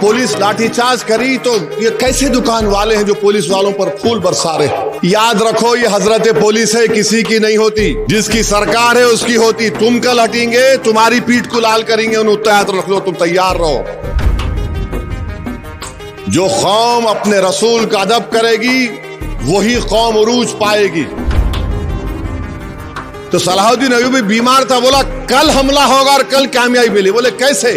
Police lathi charge करी तो ये कैसे दुकान वाले हैं जो पुलिस वालों पर फूल बरसा रहे। याद रखो ये हजरत पुलिस है, किसी की नहीं होती, जिसकी सरकार है उसकी होती। तुम कल हटेंगे, तुम्हारी पीठ को लाल करेंगे, उन्हें तैयार रख लो, तुम तैयार रहो। जो कौम अपने रसूल का अदब करेगी वही कौम उरूज पाएगी। तो सलाहुद्दीन अय्यूबी बीमार था, बोला कल हमला होगा और कल कामयाबी मिली। बोले कैसे?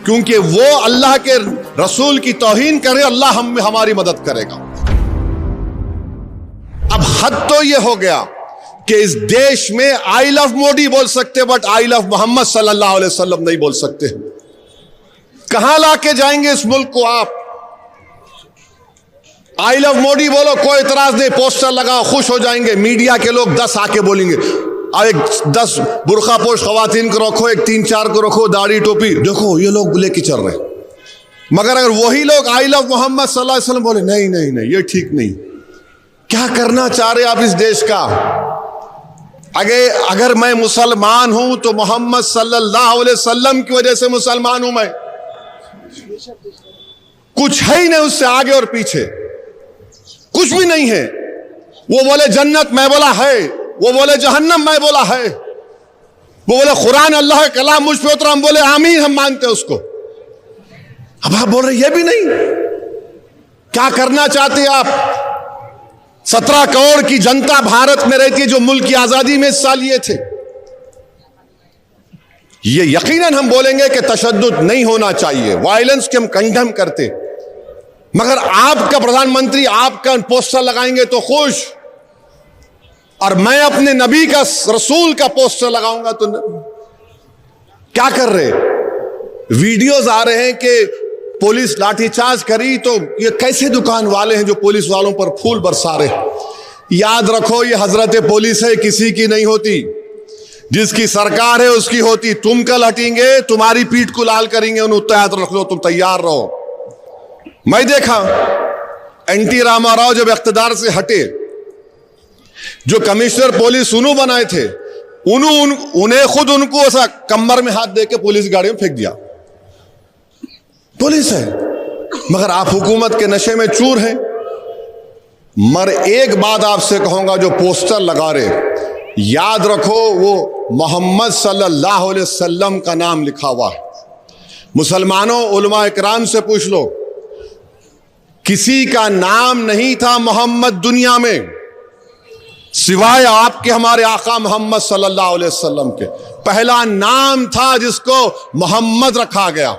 क्योंकि वो अल्लाह के रसूल की तौहीन करे, अल्लाह हमारी मदद करेगा। अब हद तो ये हो गया कि इस देश में आई लव मोदी बोल सकते बट आई लव मोहम्मद सल्लल्लाहु अलैहि वसल्लम नहीं बोल सकते। कहां लाके जाएंगे इस मुल्क को आप? आई लव मोदी बोलो, कोई इतराज नहीं, पोस्टर लगाओ, खुश हो जाएंगे। मीडिया के लोग 10 आके बोलेंगे, एक 10 बुरखा पोश खवातीन को रखो, एक 3-4 को रखो, दाढ़ी टोपी, देखो ये लोग लेके चल रहे। मगर अगर वही लोग आई लव मोहम्मद सल्लल्लाहु अलैहि वसल्लम बोले, नहीं नहीं नहीं ये ठीक नहीं। क्या करना चाह रहे आप इस देश का? अगर मैं मुसलमान हूं तो मोहम्मद सल्लल्लाहु अलैहि वसल्लम की वजह से मुसलमान हूं मैं, कुछ है ही नहीं उससे आगे और पीछे, कुछ भी नहीं है। वो बोले जन्नत, मैं बोला है। वो बोले जहन्नम, मैं बोला है। वो बोले कुरान अल्लाह का कलाम मुझ पे उतरा, हम बोले आमीन, हम मानते उसको। अब आप बोल रहे ये भी नहीं। क्या करना चाहते आप? 17 करोड़ की जनता भारत में रहती है जो मुल्क की आजादी में हिस्सा लिए थे। ये यकीनन हम बोलेंगे कि तशद्दुद नहीं होना चाहिए, वायलेंस के हम कंडेम करते। मगर आपका प्रधानमंत्री आपका पोस्टर लगाएंगे तो खुश, और मैं अपने नबी का रसूल का पोस्टर लगाऊंगा तो क्या कर रहे? वीडियोस आ रहे हैं कि पुलिस लाठीचार्ज करी तो ये कैसे दुकान वाले हैं जो पुलिस वालों पर फूल बरसा रहे। याद रखो ये हजरत पुलिस है, किसी की नहीं होती, जिसकी सरकार है उसकी होती। तुम कल हटेंगे, तुम्हारी पीठ को लाल करेंगे, उन्हें तैयार रख लो, तुम तैयार रहो। मैं देखा एनटी रामाराव जब इख्तिदार से हटे, जो कमिश्नर पुलिस उन्हों बनाए थे, उन्हें खुद उनको ऐसा कमर में हाथ देके पुलिस गाड़ी में फेंक दिया। पुलिस है, मगर आप हुकूमत के नशे में चूर हैं। मगर एक बात आपसे कहूंगा, जो पोस्टर लगा रहे, याद रखो वो मोहम्मद सल्लल्लाहु अलैहि वसल्लम का नाम लिखा हुआ है। मुसलमानों, उलमा इकराम से पूछ लो, किसी का नाम नहीं था मोहम्मद दुनिया में सिवाय आपके, हमारे आका मोहम्मद सल्लल्लाहु अलैहि वसल्लम के। पहला नाम था जिसको मोहम्मद रखा गया।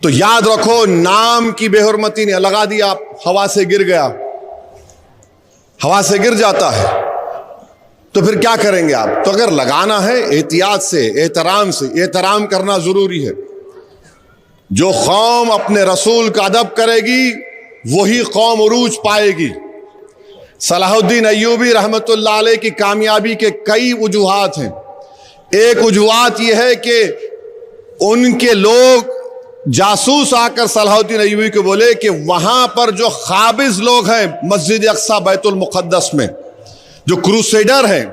तो याद रखो, नाम की बेहुरमती ने लगा दिया, हवा से गिर गया, हवा से गिर जाता है तो फिर क्या करेंगे आप? तो अगर लगाना है एहतियात से, एहतराम से, एहतराम करना जरूरी है। जो कौम अपने रसूल का अदब करेगी वही कौम उरूज पाएगी। सलाहुद्दीन अय्यूबी रहमतुल्लाह अलैह की कामयाबी के कई वजूहात हैं। एक वजूहात यह है कि उनके लोग जासूस आकर सलाहुद्दीन अय्यूबी को बोले कि वहां पर जो खाबिज लोग हैं मस्जिद अक्सा बैतुल मुक़द्दस में, जो क्रूसेडर हैं,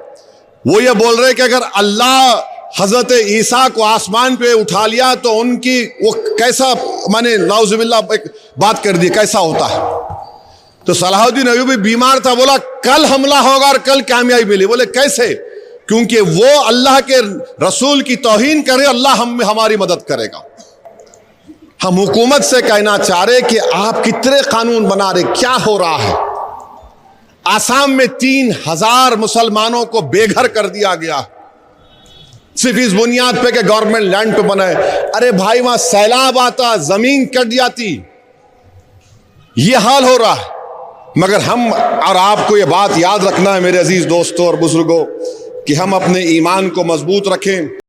वो ये बोल रहे कि अगर अल्लाह हजरत ईसा को आसमान पे उठा लिया तो उनकी वो कैसा, माने नाउज़ुबिल्लाह एक बात कर दी, कैसा होता है। तो सलाहुद्दीन अय्यूबी बीमार था, बोला कल हमला होगा और कल कामयाबी मिली। बोले कैसे? क्योंकि वो अल्लाह के रसूल की तौहीन करे, अल्लाह हमारी मदद करेगा। हम हुकूमत से कहना चाह रहे कि आप कितने कानून बना रहे, क्या हो रहा है? आसाम में 3000 मुसलमानों को बेघर कर दिया गया सिर्फ इस बुनियाद पे कि गवर्नमेंट लैंड पे बनाए। अरे भाई, वहां सैलाब आता, जमीन कट जाती, ये हाल हो रहा है। मगर हम और आपको ये बात याद रखना है मेरे अजीज दोस्तों और बुजुर्गों, कि हम अपने ईमान को मजबूत रखें।